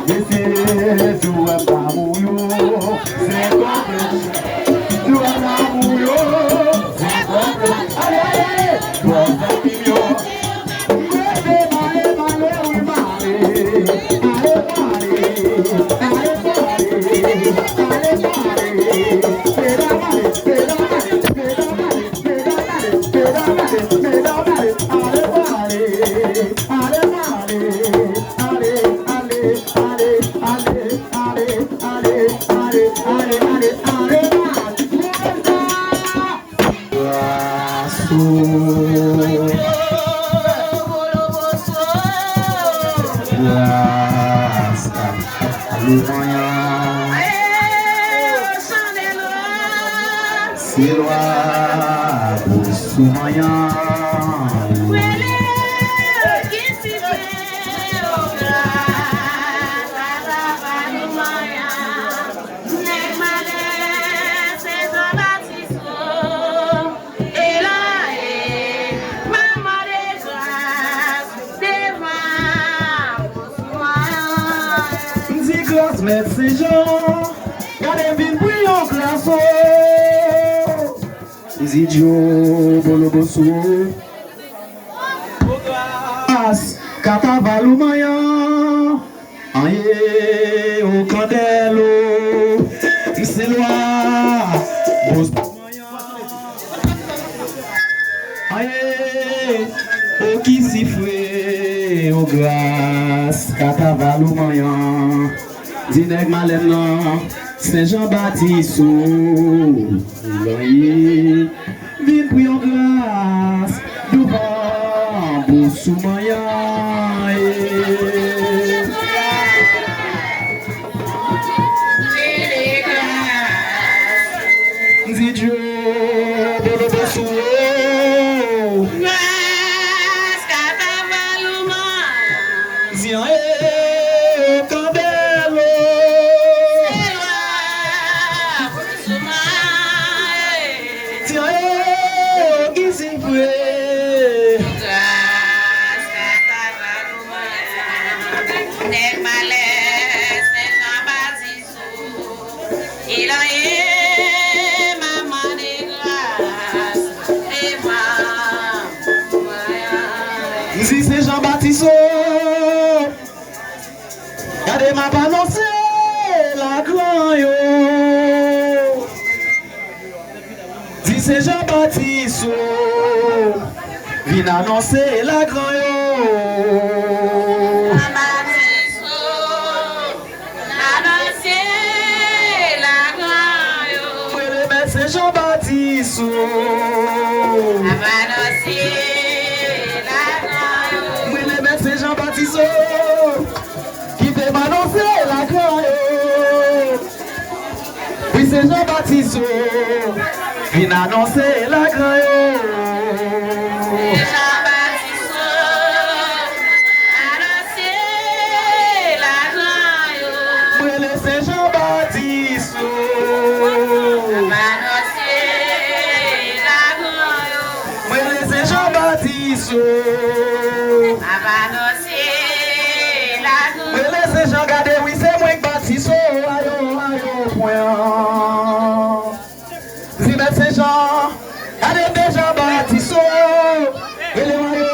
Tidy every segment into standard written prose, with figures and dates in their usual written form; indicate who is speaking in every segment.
Speaker 1: This is who I'm Zidio boloboso as catavalou manhã aie o candelo Siloa bos manhã aie o que se foi o gras catavalou manhã Zineg Malena Saint Jean-Baptiste vim pour en glace devant Boussoumaya Zidio bolo bosso
Speaker 2: Mas catavaluma
Speaker 1: Zian candelo Si c'est Jean-Baptiste, regardez ma balancée, la grand yo. Si c'est Jean-Baptiste, viens annoncer la grand yo. C'est Jean-Baptiste, c'est Jean-Baptiste qui fait m'annoncer la gloire. Oui, c'est Jean-Baptiste qui annoncer la gloire. C'est Jean-Baptiste. C'est Jean-Baptiste. Laissez Jean garder, oui, c'est moi qui bâtis, ayo, point. Si c'est Jean, allez déjà bâtis, et les ayo,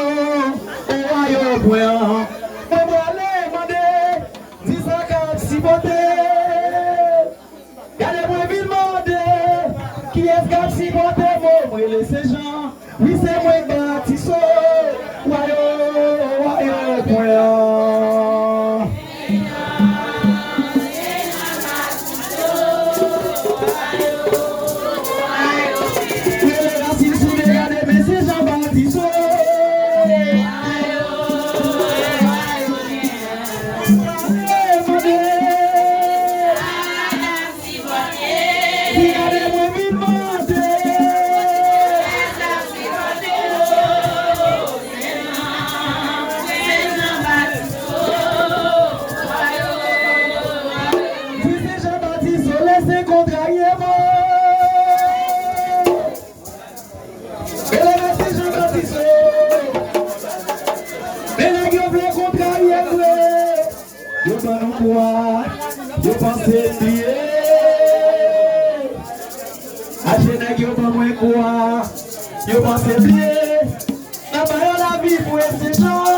Speaker 1: point. On va aller demander, 10 ans, si voté. Gardez-moi, vite demander, qui est-ce qui si voté, moi, laissez Jean, oui, c'est moi qui bâtis, ayo, point. Yo pensez plier. Achenek yo pas moins quoi. Yo pensez plier. La baille la vie pour essayer.